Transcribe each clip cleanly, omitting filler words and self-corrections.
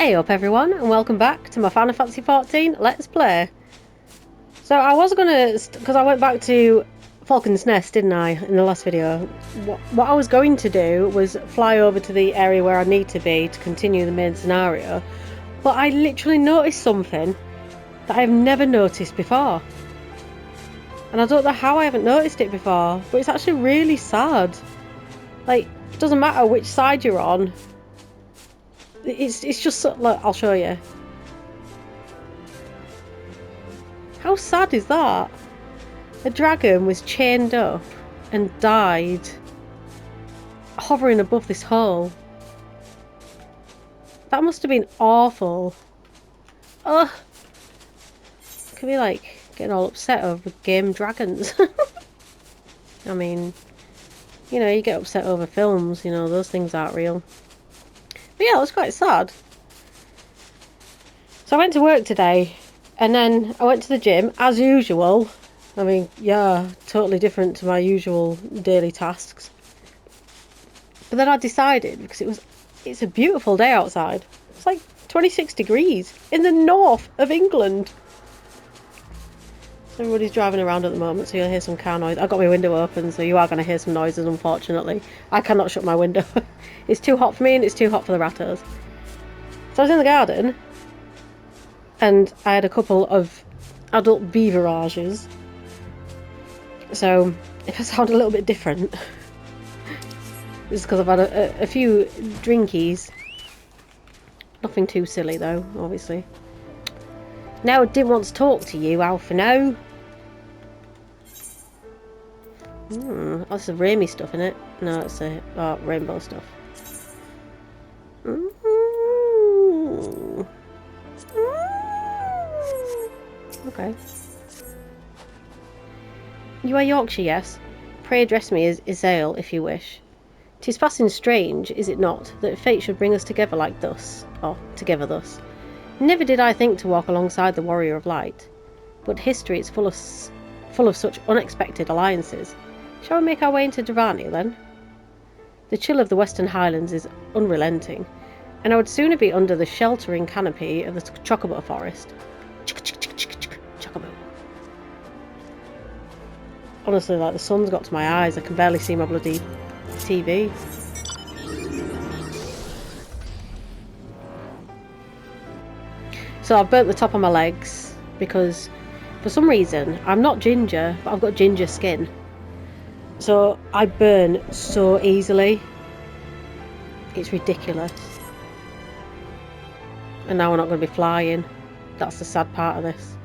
Hey up everyone, and welcome back to my Final Fantasy XIV Let's Play. So I was gonna, because I went back to Falcon's Nest, didn't I, in the last video. What I was going to do was fly over to the area where I need to be to continue the main scenario, but I literally noticed something that I've never noticed before. And I don't know how I haven't noticed it before, but it's actually really sad. Like, it doesn't matter which side you're on. It's just so, look, I'll show you. How sad is that? A dragon was chained up and died hovering above this hole. That must have been awful. Ugh. Could be like getting all upset over game dragons. I mean, you know, you get upset over films, you know, those things aren't real. But yeah, it was quite sad. So I went to work today, and then I went to the gym, as usual. I mean, yeah, totally different to my usual daily tasks. But then I decided, because it's a beautiful day outside. It's like 26 degrees in the north of England. So everybody's driving around at the moment, so you'll hear some car noise. I've got my window open, so you are going to hear some noises, unfortunately. I cannot shut my window. It's too hot for me, and it's too hot for the rattos. So I was in the garden, and I had a couple of adult beverages. So if I sound a little bit different, it's because I've had a few drinkies. Nothing too silly, though, obviously. Now I didn't want to talk to you, Alphino. Oh, that's the Raimi stuff, isn't it? No, it's a rainbow stuff. Okay. You are Yorkshire, yes? Pray address me as Eorzea, if you wish. 'Tis passing strange, is it not, that fate should bring us together like thus, or together thus. Never did I think to walk alongside the warrior of light, but history is full of such unexpected alliances. Shall we make our way into Vidofnir, then? The chill of the Western Highlands is unrelenting, and I would sooner be under the sheltering canopy of the chocobo forest. Chocobo. Honestly, like, the sun's got to my eyes. I can barely see my bloody TV. So I've burnt the top of my legs because for some reason I'm not ginger, but I've got ginger skin. So I burn so easily. It's ridiculous. And now we're not going to be flying. That's the sad part of this.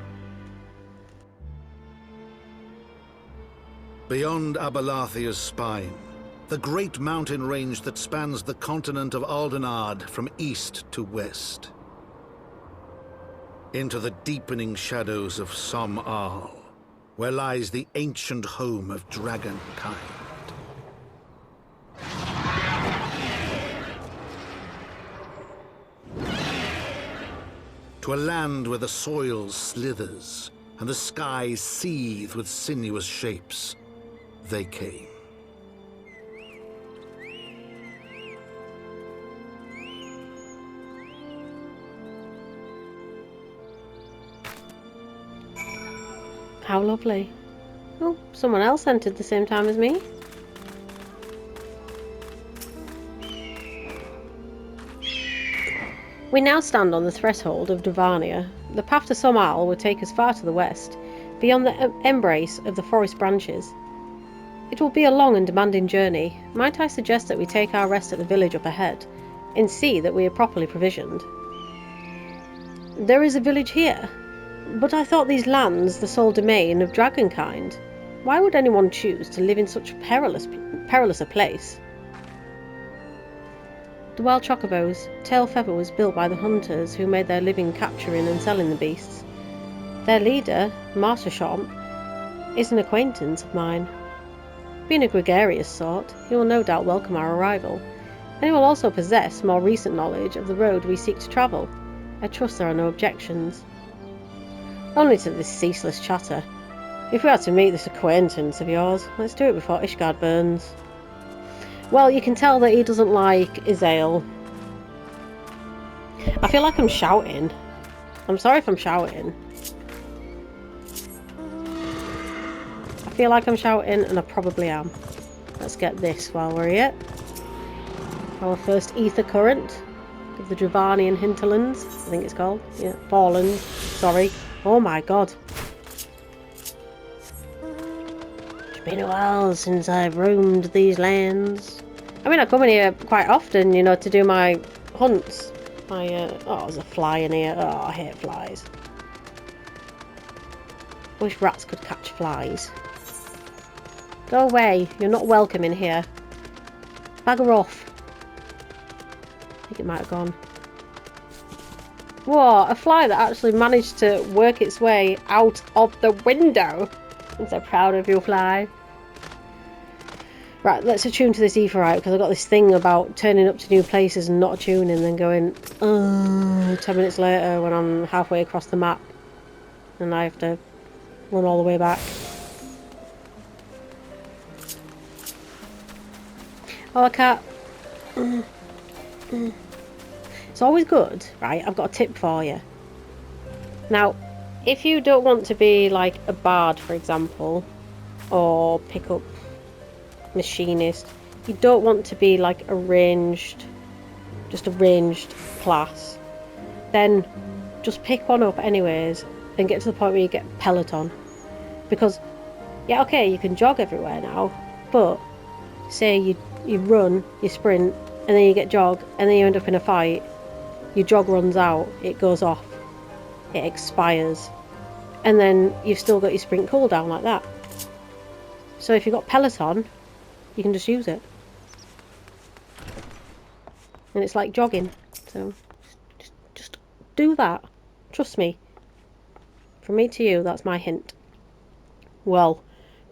Beyond Abalathia's spine, the great mountain range that spans the continent of Aldenard from east to west. Into the deepening shadows of Som-Al, where lies the ancient home of dragonkind. To a land where the soil slithers and the skies seethe with sinuous shapes, they came. How lovely. Oh, someone else entered the same time as me. We now stand on the threshold of Vidofnir. The path to Som-Al would take us far to the west, beyond the embrace of the forest branches. It will be a long and demanding journey. Might I suggest that we take our rest at the village up ahead, and see that we are properly provisioned? There is a village here. But I thought these lands the sole domain of dragonkind. Why would anyone choose to live in such perilous a place? The wild chocobos. Tail Feather was built by the hunters who made their living capturing and selling the beasts. Their leader, Marshchamp, is an acquaintance of mine. Being a gregarious sort, he will no doubt welcome our arrival, and he will also possess more recent knowledge of the road we seek to travel. I trust there are no objections. Only to this ceaseless chatter. If we had to meet this acquaintance of yours, let's do it before Ishgard burns. Well, you can tell that he doesn't like Eorzea. I feel like I'm shouting. I'm sorry if I'm shouting. I feel like I'm shouting, and I probably am. Let's get this while we're here. Our first ether current of the Dravanian hinterlands, I think it's called. Yeah, Forelands. Sorry. Oh my god. It's been a while since I've roamed these lands. I mean, I come in here quite often, you know, to do my hunts. Oh, there's a fly in here. Oh, I hate flies. I wish rats could catch flies. Go away. You're not welcome in here. Bagger off. I think it might have gone. Whoa, a fly that actually managed to work its way out of the window. I'm so proud of you, fly. Right, let's attune to this etherite, because I've got this thing about turning up to new places and not attuning and then going, 10 minutes later when I'm halfway across the map and I have to run all the way back. Oh, I can't. It's always good, right? I've got a tip for you. Now, if you don't want to be like a bard, for example, or pick up machinist, you don't want to be like just a ranged class, then just pick one up anyways and get to the point where you get peloton. Because, yeah, okay, you can jog everywhere now, but say you run, you sprint, and then you get jog, and then you end up in a fight, your jog runs out, it goes off, it expires, and then you've still got your sprint cooldown like that. So if you've got peloton, you can just use it. And it's like jogging. So just do that. Trust me. From me to you, that's my hint. Well,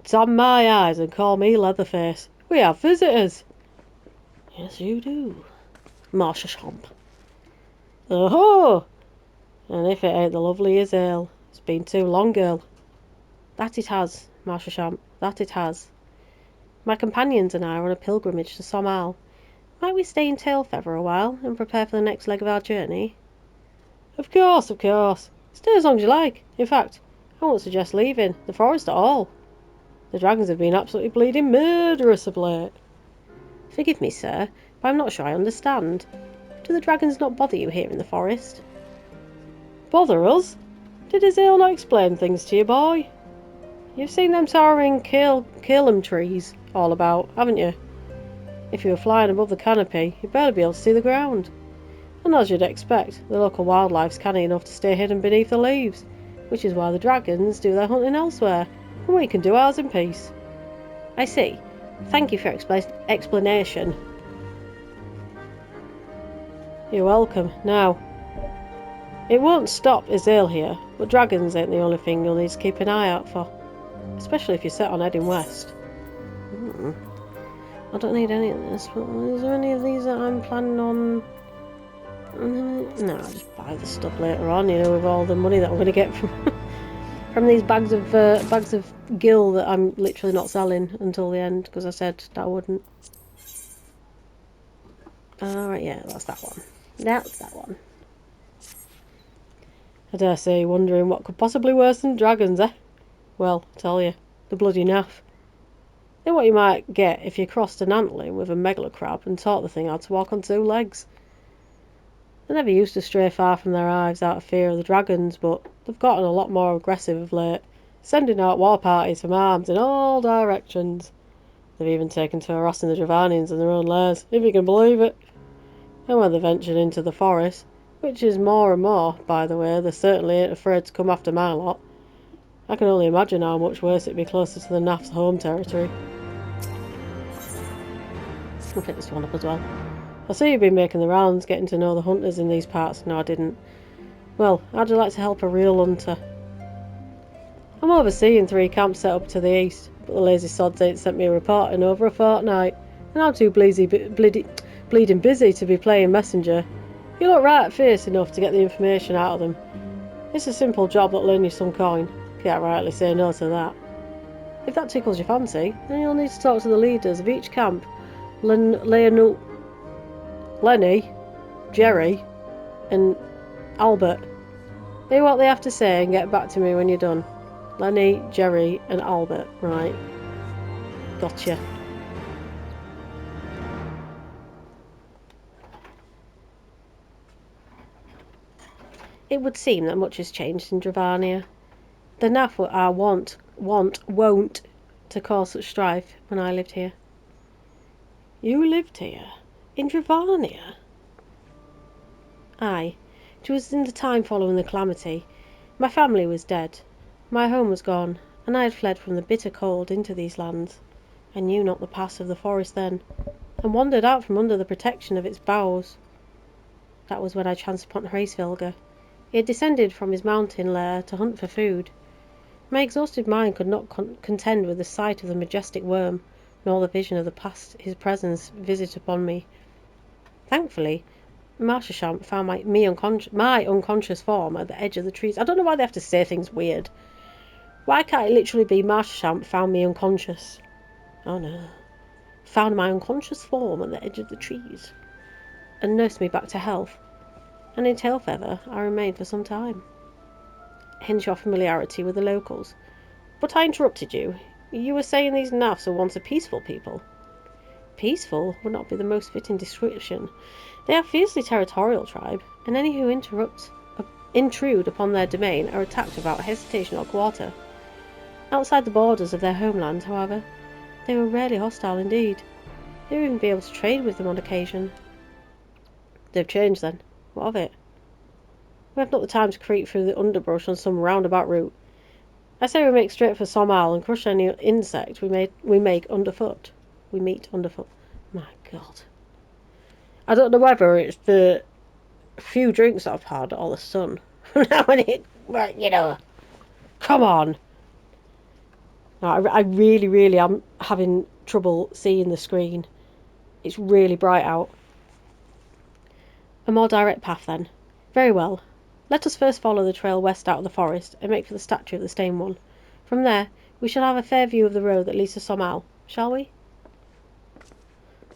damn my eyes and call me Leatherface. We have visitors. Yes, you do. Marsha Champ. Oh-ho! And if it ain't the lovely Eorzea, it's been too long, girl. That it has, Marsha Champ. That it has. My companions and I are on a pilgrimage to Somal. Might we stay in Tailfeather a while and prepare for the next leg of our journey? Of course, of course. Stay as long as you like. In fact, I won't suggest leaving the forest at all. The dragons have been absolutely bleeding murderous of late. Forgive me, sir, but I'm not sure I understand. Do the dragons not bother you here in the forest? Bother us? Did Eorzea not explain things to you, boy? You've seen them towering Calum trees all about, haven't you? If you were flying above the canopy, you'd barely be able to see the ground. And as you'd expect, the local wildlife's canny enough to stay hidden beneath the leaves, which is why the dragons do their hunting elsewhere, and we can do ours in peace. I see. Thank you for your explanation. You're welcome. Now, it won't stop Eorzea here, but dragons ain't the only thing you'll need to keep an eye out for. Especially if you're set on heading west. I don't need any of this, but is there any of these that I'm planning on? No, I'll just buy the stuff later on, you know, with all the money that I'm going to get from these bags of gill that I'm literally not selling until the end, because I said that I wouldn't. Alright, yeah, that's that one. That's that one. I dare say you're wondering what could possibly worsen dragons, eh? Well, I'll tell you, the bloody naff. They're what you might get if you crossed an antling with a megalocrab and taught the thing how to walk on two legs. They never used to stray far from their hives out of fear of the dragons, but they've gotten a lot more aggressive of late, sending out war parties from arms in all directions. They've even taken to harassing the Dravanians in their own lairs, if you can believe it. And when they ventured into the forest, which is more and more, by the way, they certainly ain't afraid to come after my lot. I can only imagine how much worse it'd be closer to the naff's home territory. I'll pick this one up as well. I see you've been making the rounds, getting to know the hunters in these parts. No, I didn't. Well, how'd you like to help a real hunter? I'm overseeing 3 camps set up to the east, but the lazy sods ain't sent me a report in over a fortnight, and I'm too bleeding busy to be playing messenger. You look right fierce enough to get the information out of them. It's a simple job that'll earn you some coin. Can't rightly say no to that. If that tickles your fancy, then you'll need to talk to the leaders of each camp. Lenny, Jerry, and Albert. Hear what they have to say and get back to me when you're done. Lenny, Jerry, and Albert. Right. Gotcha. It would seem that much has changed in Dravania. The Naff are wont to cause such strife when I lived here. You lived here? In Dravania? Aye. It was in the time following the calamity. My family was dead. My home was gone, and I had fled from the bitter cold into these lands. I knew not the pass of the forest then, and wandered out from under the protection of its boughs. That was when I chanced upon Hraesvelgr. He had descended from his mountain lair to hunt for food. My exhausted mind could not contend with the sight of the majestic worm, nor the vision of the past his presence visit upon me. Thankfully, Marshashamp found my unconscious form at the edge of the trees. I don't know why they have to say things weird. Why can't it literally be Marshashamp found me unconscious? Oh no. Found my unconscious form at the edge of the trees and nursed me back to health. And in Tailfeather I remained for some time. Hence your familiarity with the locals. But I interrupted you. You were saying these Naffs are once a peaceful people. Peaceful would not be the most fitting description. They are a fiercely territorial tribe, and any who intrude upon their domain are attacked without hesitation or quarter. Outside the borders of their homeland, however, they were rarely hostile indeed. They would even be able to trade with them on occasion. They've changed then. What of it? We have not the time to creep through the underbrush on some roundabout route. I say we make straight for Somal and crush any insect we meet underfoot. My God. I don't know whether it's the few drinks I've had or the sun. Now when come on. No, I really am having trouble seeing the screen. It's really bright out. A more direct path then. Very well. Let us first follow the trail west out of the forest and make for the statue of the Stone One. From there, we shall have a fair view of the road that leads to Somal, shall we?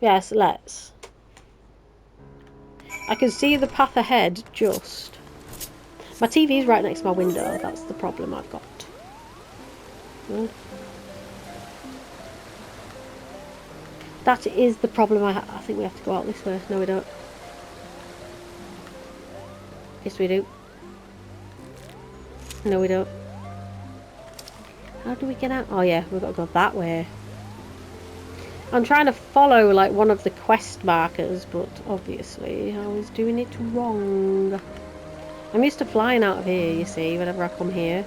Yes, let's. I can see the path ahead, just. My TV is right next to my window, that's the problem I've got. That is the problem I think we have to go out this way. No, we don't. Yes, we do. No, we don't. How do we get out? Oh yeah, we've got to go that way. I'm trying to follow like one of the quest markers, but obviously I was doing it wrong. I'm used to flying out of here, you see, whenever I come here.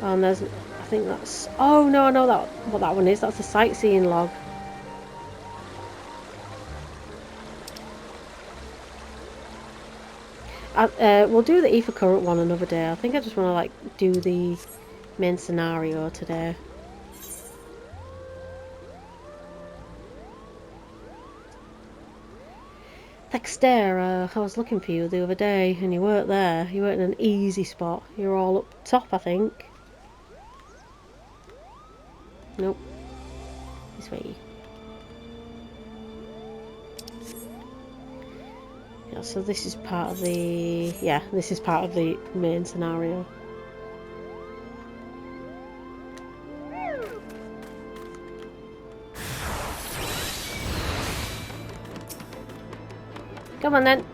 And there's, I think that's, oh no, I know that what that one is. That's a sightseeing log. We'll do the Ether Current one another day. I think I just want to like do the main scenario today. Dexter, I was looking for you the other day and you weren't there. You weren't in an easy spot. You were all up top, I think. Nope. This way. Yeah, so this is part of the... Yeah, this is part of the main scenario. Come on then.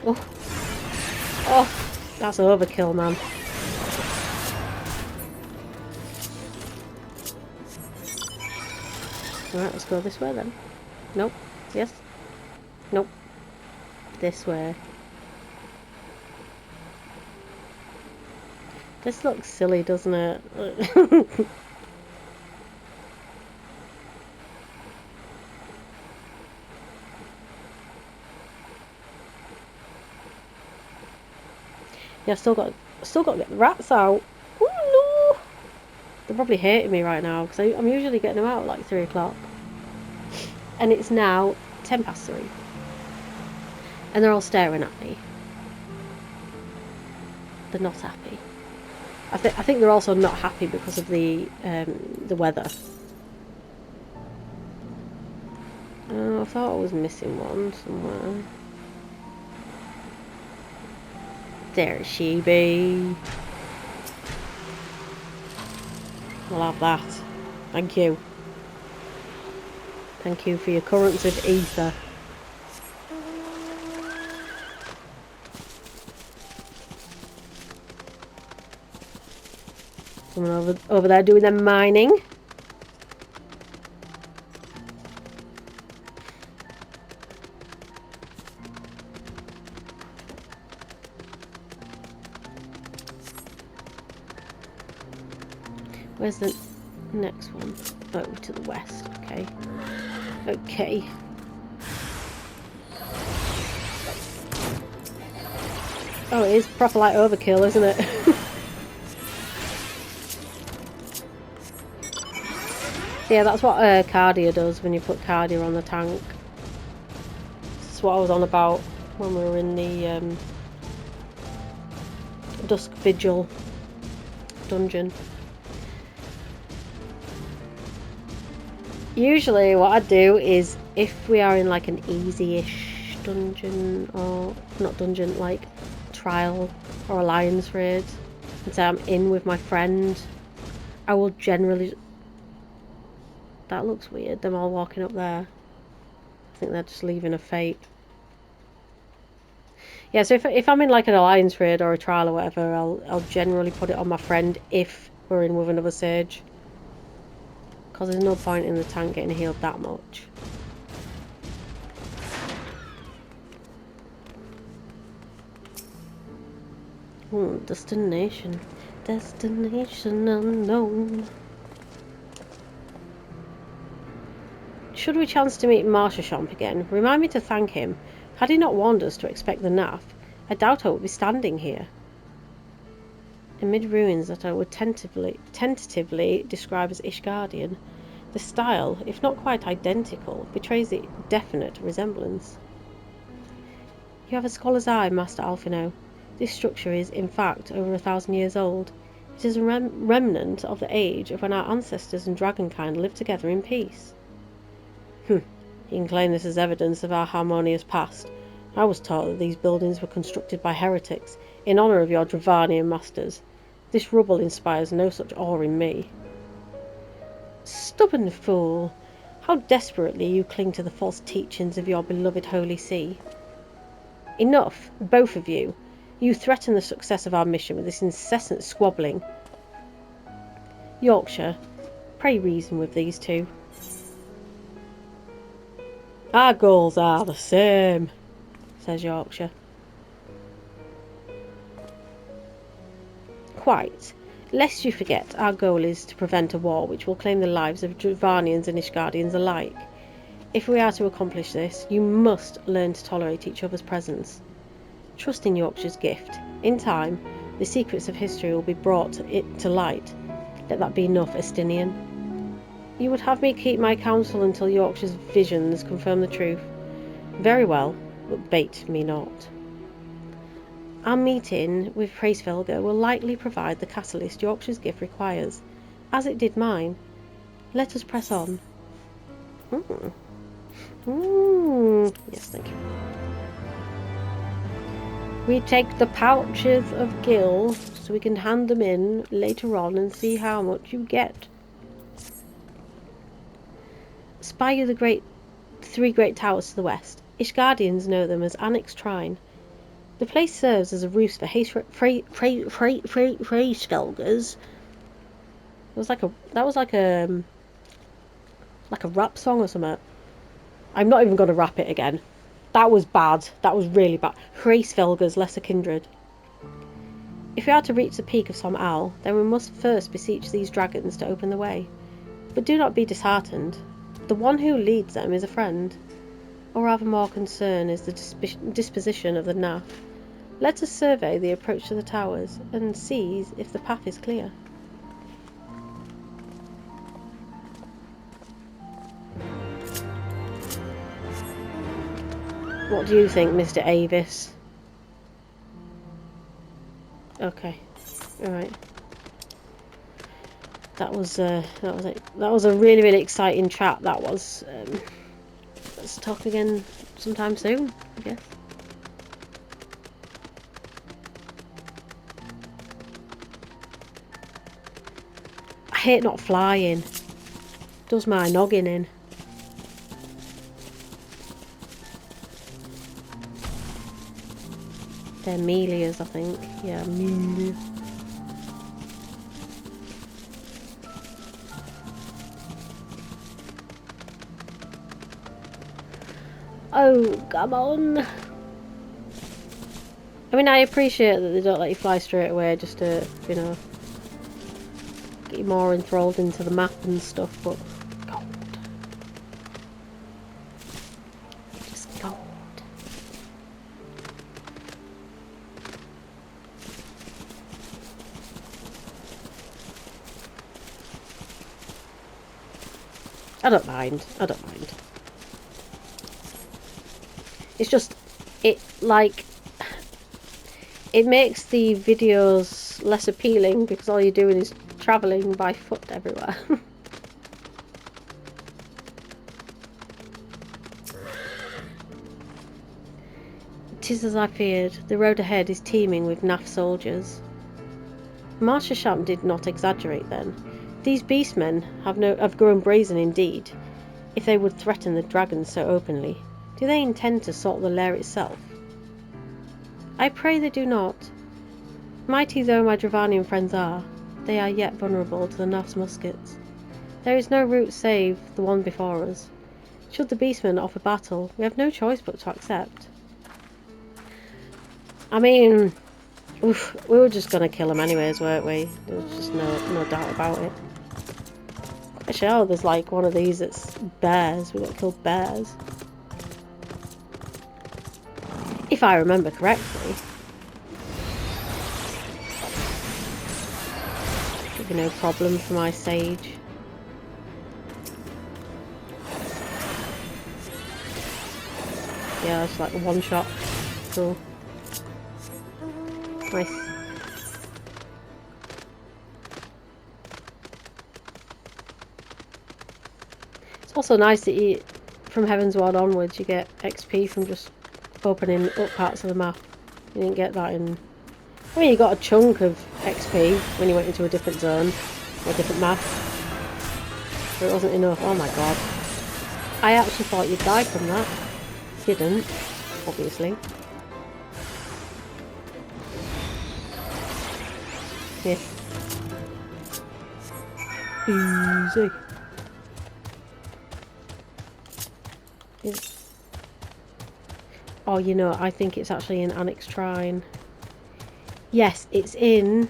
Oh. Oh, that's overkill, man. Alright, let's go this way then. Nope. Yes. Nope. This way. This looks silly, doesn't it? Yeah, I've still got to get the rats out. Oh no! They're probably hating me right now because I'm usually getting them out at like 3 o'clock. And it's now 3 past. And they're all staring at me. They're not happy. I think they're also not happy because of the weather. Oh, I thought I was missing one somewhere. There she be. I'll have that. Thank you. Thank you for your currents of ether. Someone over there doing their mining. Where's the next one? Oh, to the west. Okay. Okay. Oh, it is proper like overkill, isn't it? Yeah, that's what cardia does when you put cardia on the tank. That's what I was on about when we were in the Dusk Vigil dungeon. Usually what I do is, if we are in like an easy-ish dungeon, or not dungeon, like trial or alliance raid, and say I'm in with my friend, I will generally... That looks weird, them all walking up there. I think they're just leaving a fate. Yeah, so if I'm in like an alliance raid or a trial or whatever, I'll generally put it on my friend if we're in with another sage. Because there's no point in the tank getting healed that much. Destination. Destination unknown. Should we chance to meet Marshachamp again, remind me to thank him. Had he not warned us to expect the naff, I doubt I would be standing here. Amid ruins that I would tentatively describe as Ishgardian, the style, if not quite identical, betrays a definite resemblance. You have a scholar's eye, Master Alphino. This structure is, in fact, over 1,000 years old. It is a remnant of the age of when our ancestors and dragonkind lived together in peace. You can claim this as evidence of our harmonious past. I was taught that these buildings were constructed by heretics, in honour of your Dravanian masters. This rubble inspires no such awe in me. Stubborn fool! How desperately you cling to the false teachings of your beloved Holy See. Enough, both of you. You threaten the success of our mission with this incessant squabbling. Yorkshire, pray reason with these two. Our goals are the same, says Yorkshire. Quite. Lest you forget, our goal is to prevent a war which will claim the lives of Dravanians and Ishgardians alike. If we are to accomplish this, you must learn to tolerate each other's presence. Trust in Yorkshire's gift. In time, the secrets of history will be brought to light. Let that be enough, Estinian. You would have me keep my counsel until Yorkshire's visions confirm the truth. Very well, but bait me not. Our meeting with Hraesvelgr will likely provide the catalyst Yorkshire's gift requires, as it did mine. Let us press on. Yes, thank you. We take the pouches of gil so we can hand them in later on and see how much you get. Spy you the three great towers to the west. Ishgardians know them as Annex Trine. The place serves as a roost for Hraesvelgrs. That was like a rap song or something. I'm not even going to rap it again. That was bad. That was really bad. Hraesvelgrs, lesser kindred. If we are to reach the peak of Som Al, then we must first beseech these dragons to open the way. But do not be disheartened. The one who leads them is a friend. Or rather more concern is the disposition of the naff. Let us survey the approach to the towers and see if the path is clear. What do you think, Mr. Avis? Okay, all right. That was a really exciting chat. That was. let's talk again sometime soon, I guess. I hate not flying. Does my noggin in. They're melias, I think. Yeah, melia. Oh, come on. I mean, I appreciate that they don't let you fly straight away just to, you know, get you more enthralled into the map and stuff, but gold. Just gold. I don't mind. I don't mind. It's just, it makes the videos less appealing because all you're doing is travelling by foot everywhere. "'Tis as I feared. The road ahead is teeming with naff soldiers." Marshasham did not exaggerate then. These beastmen have grown brazen indeed, if they would threaten the dragons so openly. Do they intend to sort the lair itself? I pray they do not. Mighty though my Dravanian friends are, they are yet vulnerable to the Naff's muskets. There is no route save the one before us. Should the beastmen offer battle, we have no choice but to accept. I mean, oof, we were just gonna kill them anyways, weren't we? There was just no doubt about it. Actually, oh, there's like one of these that's bears. We got killed bears. If I remember correctly. Should be no problem for my sage. Yeah, it's like a one shot. Cool. Nice. It's also nice that you, from Heaven's Ward onwards, you get XP from just opening up parts of the map. You didn't get that in... I mean, you got a chunk of XP when you went into a different zone, or a different map. But it wasn't enough. Oh my god. I actually thought you'd die from that. Didn't, obviously. Yeah. Easy. Oh, you know, I think it's actually in Annex Shrine. Yes, it's in...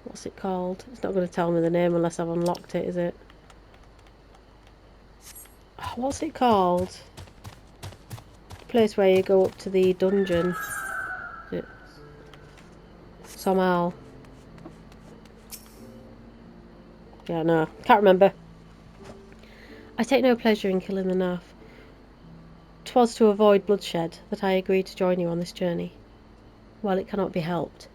What's it called? It's not going to tell me the name unless I've unlocked it, is it? Oh, what's it called? The place where you go up to the dungeon. Somehow. Yeah, no. Can't remember. I take no pleasure in killing the Naff. 'Twas to avoid bloodshed that I agreed to join you on this journey. While it cannot be helped,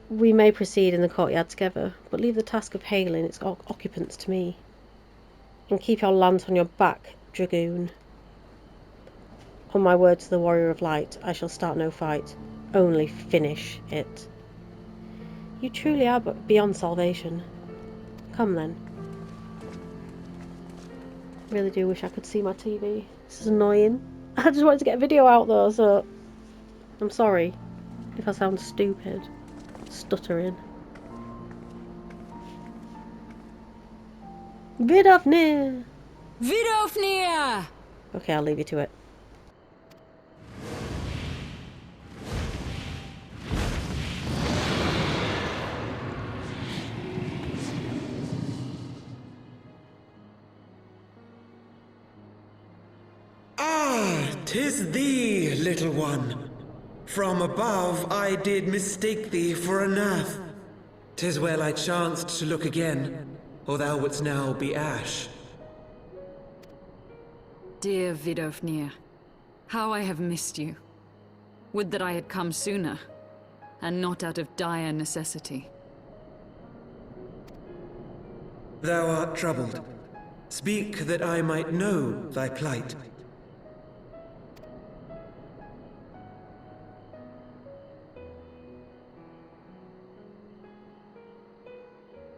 we may proceed in the courtyard together, but leave the task of hailing its occupants to me. And keep your lance on your back, dragoon. On my word to the warrior of light, I shall start no fight, only finish it. You truly are but beyond salvation. Come then. Really do wish I could see my TV. This is annoying. I just wanted to get a video out though, so I'm sorry if I sound stupid, stuttering. Vidofnir! Vidofnir! Okay, I'll leave you to it. Ah, 'tis thee, little one. From above I did mistake thee for a Naff. 'Tis well I chanced to look again, or thou wouldst now be ash. Dear Vidofnir, how I have missed you. Would that I had come sooner, and not out of dire necessity. Thou art troubled. Speak that I might know thy plight.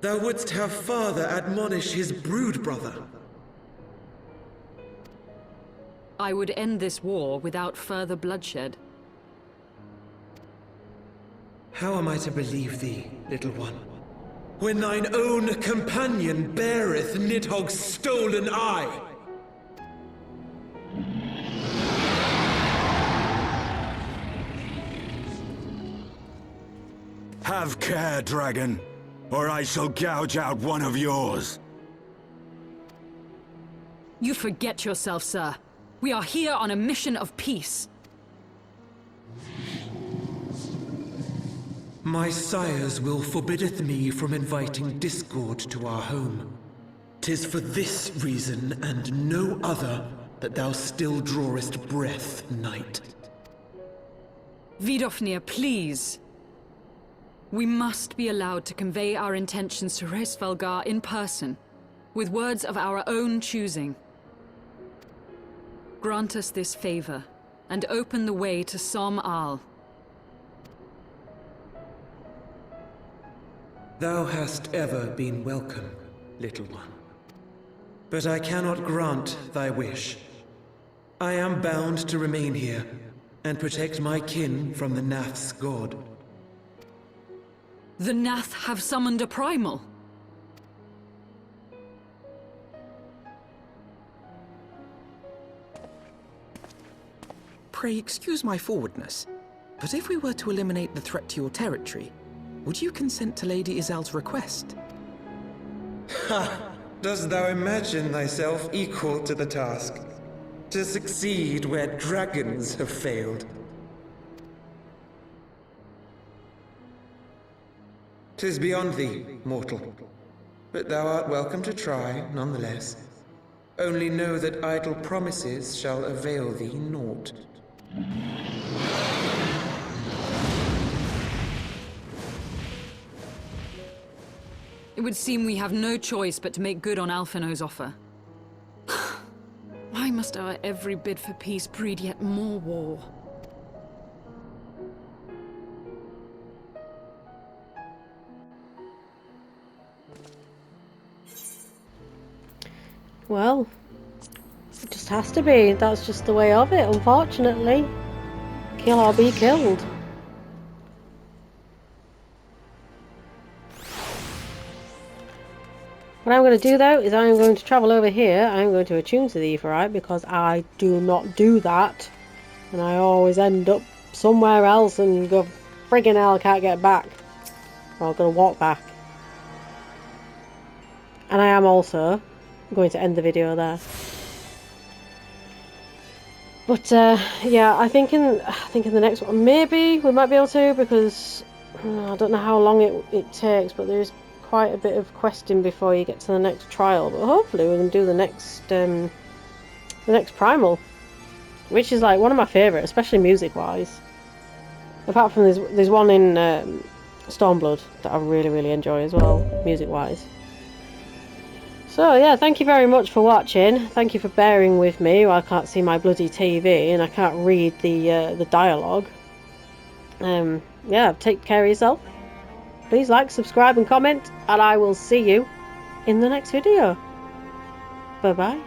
Thou wouldst have father admonish his brood brother. I would end this war without further bloodshed. How am I to believe thee, little one, when thine own companion beareth Nidhogg's stolen eye? Have care, dragon, or I shall gouge out one of yours. You forget yourself, sir. We are here on a mission of peace. My sire's will forbiddeth me from inviting discord to our home. 'Tis for this reason and no other that thou still drawest breath, knight. Vidofnir, please. We must be allowed to convey our intentions to Hraesvelgar in person, with words of our own choosing. Grant us this favor, and open the way to Som Al. Thou hast ever been welcome, little one. But I cannot grant thy wish. I am bound to remain here, and protect my kin from the Nath's god. The Nath have summoned a primal. Pray excuse my forwardness, but if we were to eliminate the threat to your territory, would you consent to Lady Izel's request? Ha! Dost thou imagine thyself equal to the task? To succeed where dragons have failed? 'Tis beyond thee, mortal. But thou art welcome to try, nonetheless. Only know that idle promises shall avail thee naught. It would seem we have no choice but to make good on Alphino's offer. Why must our every bid for peace breed yet more war? Well, it just has to be. That's just the way of it, unfortunately. Kill or be killed. What I'm going to do though is I'm going to travel over here. I'm going to attune to the Aetheryte because I do not do that. And I always end up somewhere else and go, friggin' hell, I can't get back. Or I'm going to walk back. And I am also going to end the video there. But yeah, I think in the next one maybe we might be able to, because I don't know how long it takes, but there is quite a bit of questing before you get to the next trial. But hopefully we can do the next primal, which is like one of my favourite, especially music wise. Apart from there's one in Stormblood that I really enjoy as well, music wise. So yeah, thank you very much for watching. Thank you for bearing with me. I can't see my bloody TV and I can't read the dialogue. Yeah, take care of yourself. Please like, subscribe and comment, and I will see you in the next video. Bye bye.